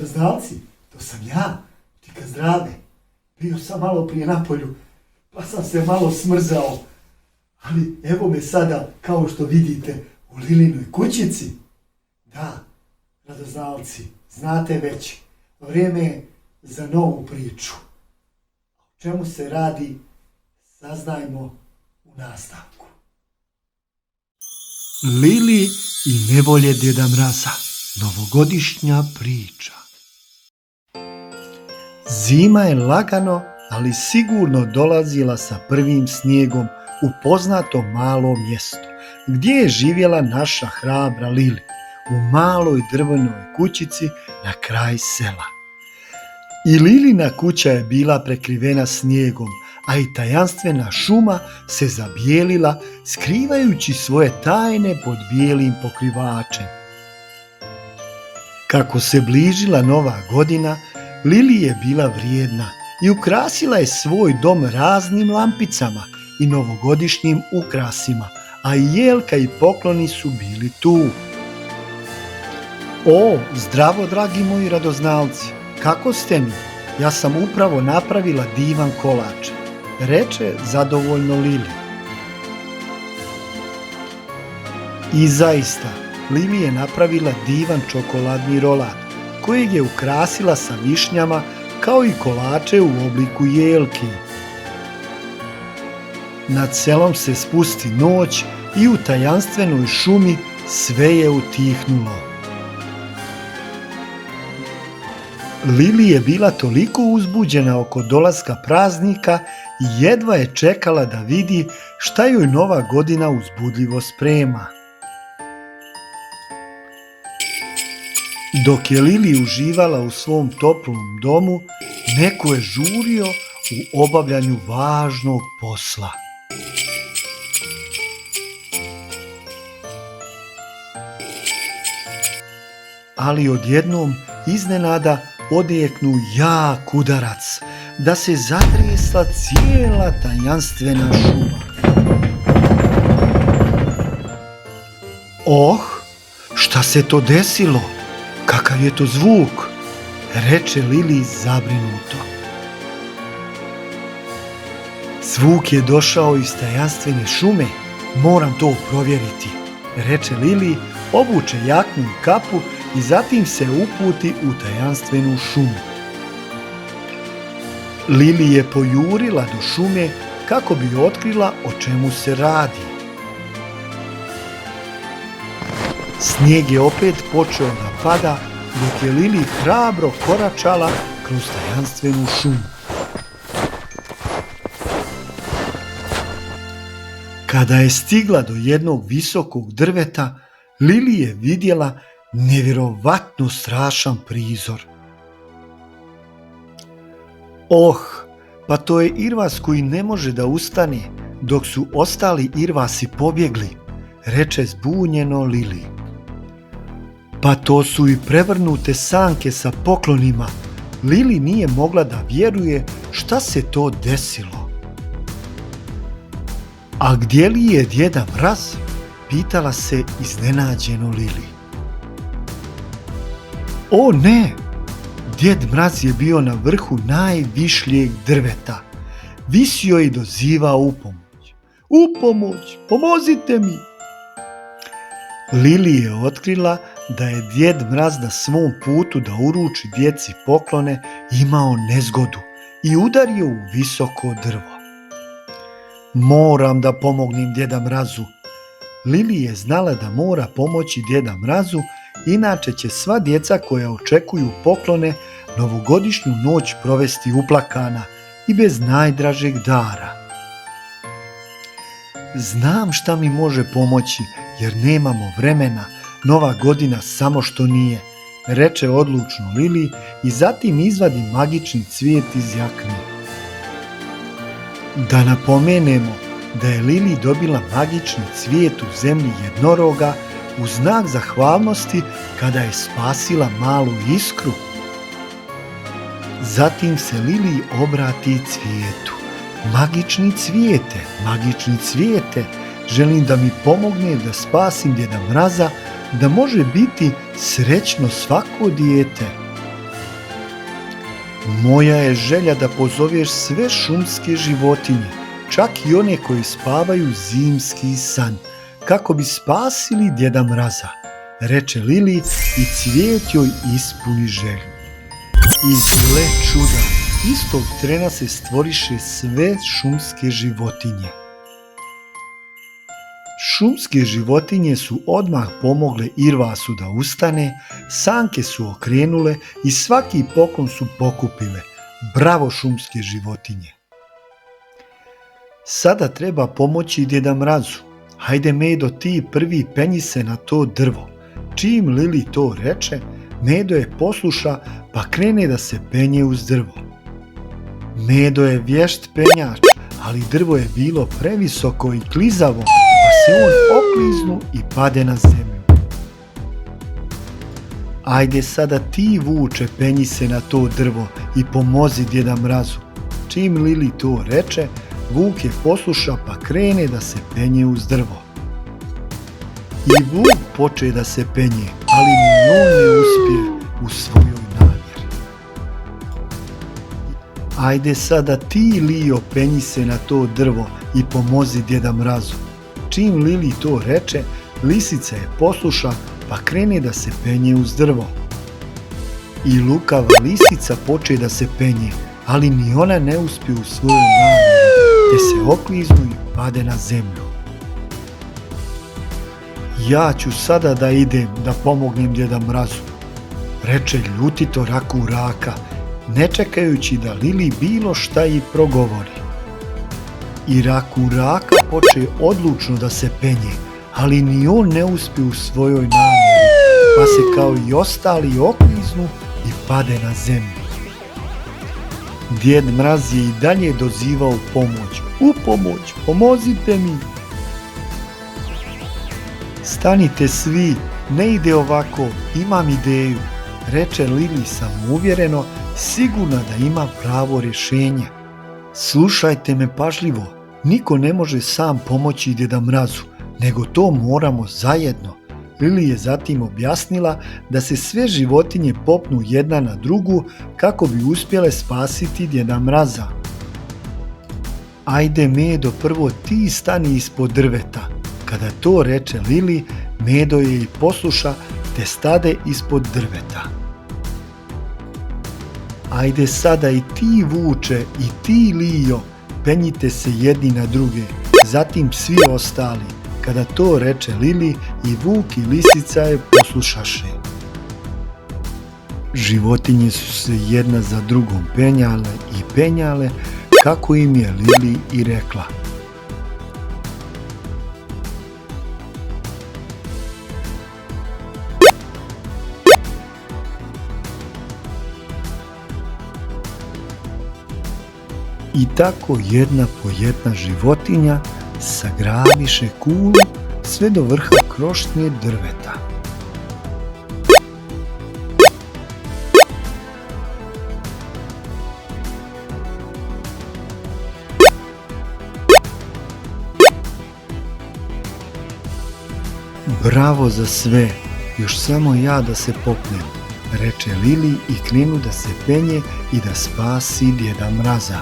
radoznalci, to sam ja, Tika Zdrave. Bio sam malo prije na polju, pa sam se malo smrzao. Ali evo me sada, kao što vidite, u Lilinoj kućici. Da, radoznalci, znate već, vrijeme je za novu priču. O čemu se radi, saznajmo u nastavku. Lili i nevolje Djeda Mraza. Novogodišnja priča. Zima je lagano, ali sigurno dolazila sa prvim snijegom u poznato malo mjesto, gdje je živjela naša hrabra Lili, u maloj drvenoj kućici na kraj sela. I Lilina kuća je bila prekrivena snijegom, a i tajanstvena šuma se zabijelila, skrivajući svoje tajne pod bijelim pokrivačem. Kako se bližila nova godina, Lili je bila vrijedna i ukrasila je svoj dom raznim lampicama i novogodišnjim ukrasima, a i jelka i pokloni su bili tu. O, zdravo dragi moji radoznalci, kako ste mi? Ja sam upravo napravila divan kolač, reče zadovoljno Lili. I zaista, Lili je napravila divan čokoladni rolat, kojeg je ukrasila sa višnjama kao i kolače u obliku jelki. Nad selom se spusti noć i u tajanstvenoj šumi sve je utihnulo. Lili je bila toliko uzbuđena oko dolaska praznika i jedva je čekala da vidi šta joj nova godina uzbudljivo sprema. Dok je Lili uživala u svom toplom domu, neko je žurio u obavljanju važnog posla. Ali odjednom iznenada odjeknu jak udarac, da se zatresla cijela tajanstvena šuma. Oh, šta se to desilo? Kakav je to zvuk? Reče Lili zabrinuto. Zvuk je došao iz tajanstvene šume, moram to provjeriti, reče Lili, obuče jaknu i kapu i zatim se uputi u tajanstvenu šumu. Lili je pojurila do šume kako bi otkrila o čemu se radi. Snijeg je opet počeo da pada, dok je Lili hrabro koračala kroz tajanstvenu šumu. Kada je stigla do jednog visokog drveta, Lili je vidjela nevjerovatno strašan prizor. Oh, pa to je irvas koji ne može da ustane, dok su ostali irvasi pobjegli, reče zbunjeno Lili. Pa to su i prevrnute sanke sa poklonima. Lili nije mogla da vjeruje šta se to desilo. A gdje li je Djeda Mraz? Pitala se iznenađeno Lili. O ne! Djed Mraz je bio na vrhu najvišljeg drveta. Visio je i dozivao u pomoć. U pomoć! Pomozite mi! Lili je otkrila da je Djed Mraz na svom putu da uruči djeci poklone imao nezgodu i udario u visoko drvo. Moram da pomognem Djeda Mrazu. Lili je znala da mora pomoći Djeda Mrazu, inače će sva djeca koja očekuju poklone novogodišnju noć provesti uplakana i bez najdražeg dara. Znam šta mi može pomoći, jer nemamo vremena, nova godina samo što nije, reče odlučno Lili i zatim izvadi magični cvijet iz jakne. Da napomenemo da je Lili dobila magični cvijet u zemlji jednoroga u znak zahvalnosti kada je spasila malu iskru. Zatim se Lili obrati cvijetu. Magični cvijete, želim da mi pomogne da spasim Djeda Mraza, da može biti srećno svako dijete. Moja je želja da pozoveš sve šumske životinje, čak i one koji spavaju zimski san, kako bi spasili Djeda Mraza, reče Lili i cvijet joj ispuni želju. I gle čuda, istog trena se stvoriše sve šumske životinje. Šumske životinje su odmah pomogle Irvasu da ustane, sanke su okrenule i svaki poklon su pokupile. Bravo šumske životinje! Sada treba pomoći Djeda Mrazu. Hajde Medo, ti prvi penji se na to drvo. Čim Lili to reče, Medo je posluša pa krene da se penje uz drvo. Medo je vješt penjač, ali drvo je bilo previsoko i klizavo, pa se on okliznu i pade na zemlju. Ajde sada ti, vuče, penji se na to drvo i pomozi Djeda Mrazu. Čim Lili to reče, Vuk je posluša pa krene da se penje uz drvo. I Vuk poče da se penje, ali ni on ne uspije u svojoj namjeri. Ajde sada ti, Lijo, penji se na to drvo i pomozi Djeda Mrazu. Čim Lili to reče, lisica je posluša pa krene da se penje uz drvo. I lukava lisica poče da se penje, ali ni ona ne uspije u svojoj namjeri, te se okliznu i pade na zemlju. Ja ću sada da idem da pomognem Djeda Mrazu, reče ljutito Raku-Raka, ne čekajući da Lili bilo šta i progovori. I Raku-Raka poče odlučno da se penje, ali ni on ne uspije u svojoj namjeri, pa se kao i ostali okliznu i pade na zemlju. Djed Mraz je i dalje dozivao pomoć. U pomoć, pomozite mi! Stanite svi, ne ide ovako, imam ideju, reče Lili samouvjereno, sigurna da ima pravo rješenje. Slušajte me pažljivo, niko ne može sam pomoći Djeda Mrazu, nego to moramo zajedno. Lili je zatim objasnila da se sve životinje popnu jedna na drugu kako bi uspjele spasiti Djeda Mraza. Ajde Medo, prvo ti stani ispod drveta. Kada to reče Lili, Medo je i posluša te stade ispod drveta. Ajde sada i ti, Vuče, i ti, Lijo, penjite se jedni na druge, zatim svi ostali. Kada to reče Lili, i Vuk i lisica je poslušaše. Životinje su se jedna za drugom penjale kako im je Lili i rekla. I tako jedna po jedna životinja sagrabiše kulu sve do vrha krošnje drveta. Bravo za sve, još samo ja da se popnem, reče Lili i krenu da se penje i da spasi Djeda Mraza.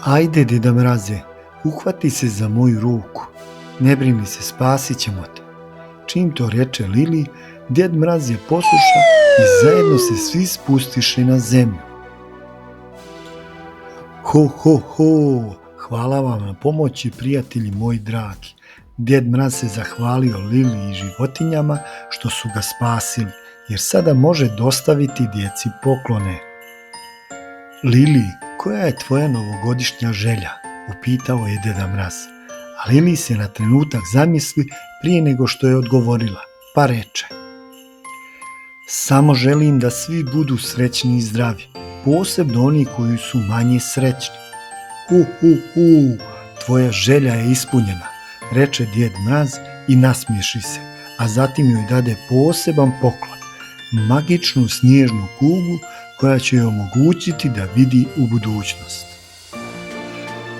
Ajde, Djeda Mraze, uhvati se za moju ruku, ne brini se, spasit ćemo te. Čim to reče Lili, Djed Mraz je posluša i zajedno se svi spustiše na zemlju. Ho, ho, ho, hvala vam na pomoći, prijatelji moji dragi. Djed Mraz se zahvalio Lili i životinjama što su ga spasili, jer sada može dostaviti djeci poklone. Lili, koja je tvoja novogodišnja želja? Upitao je Djeda Mraz. A Lili se na trenutak zamisli prije nego što je odgovorila, pa reče: samo želim da svi budu srećni i zdravi, posebno oni koji su manje srećni. Tvoja želja je ispunjena, reče Djed Mraz i nasmiješi se, a zatim joj dade poseban poklon, magičnu snježnu kuglu koja će joj omogućiti da vidi u budućnost.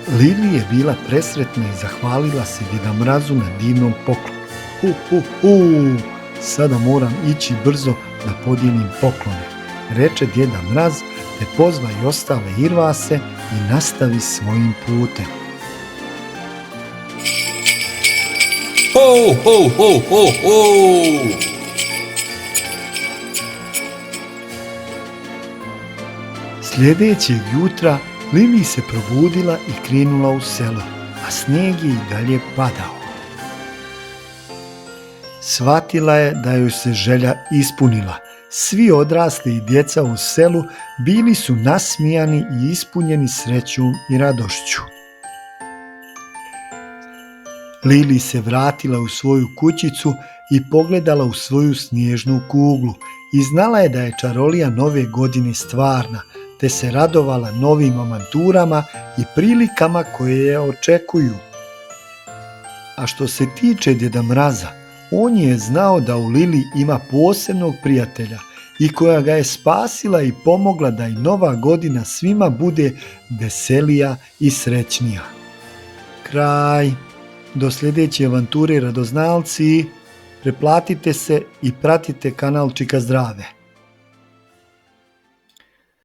Lili je bila presretna i zahvalila se Djeda Mrazu na divnom poklonu. Sada moram ići brzo da podijelim poklone, reče Djeda Mraz, te pozva i ostale irvase i nastavi svojim putem. Ho, ho, ho, ho, ho! Sljedećeg jutra Lili se probudila i krenula u selo, a snijeg je i dalje padao. Shvatila je da joj se želja ispunila. Svi odrasli i djeca u selu bili su nasmijani i ispunjeni srećom i radošću. Lili se vratila u svoju kućicu i pogledala u svoju snježnu kuglu i znala je da je čarolija nove godine stvarna, te se radovala novim avanturama i prilikama koje je očekuju. A što se tiče Djeda Mraza, on je znao da u Lili ima posebnog prijatelja i koja ga je spasila i pomogla da i nova godina svima bude veselija i srećnija. Kraj. Do sljedeće avanture, radoznalci, preplatite se i pratite kanal Čika Zdrave.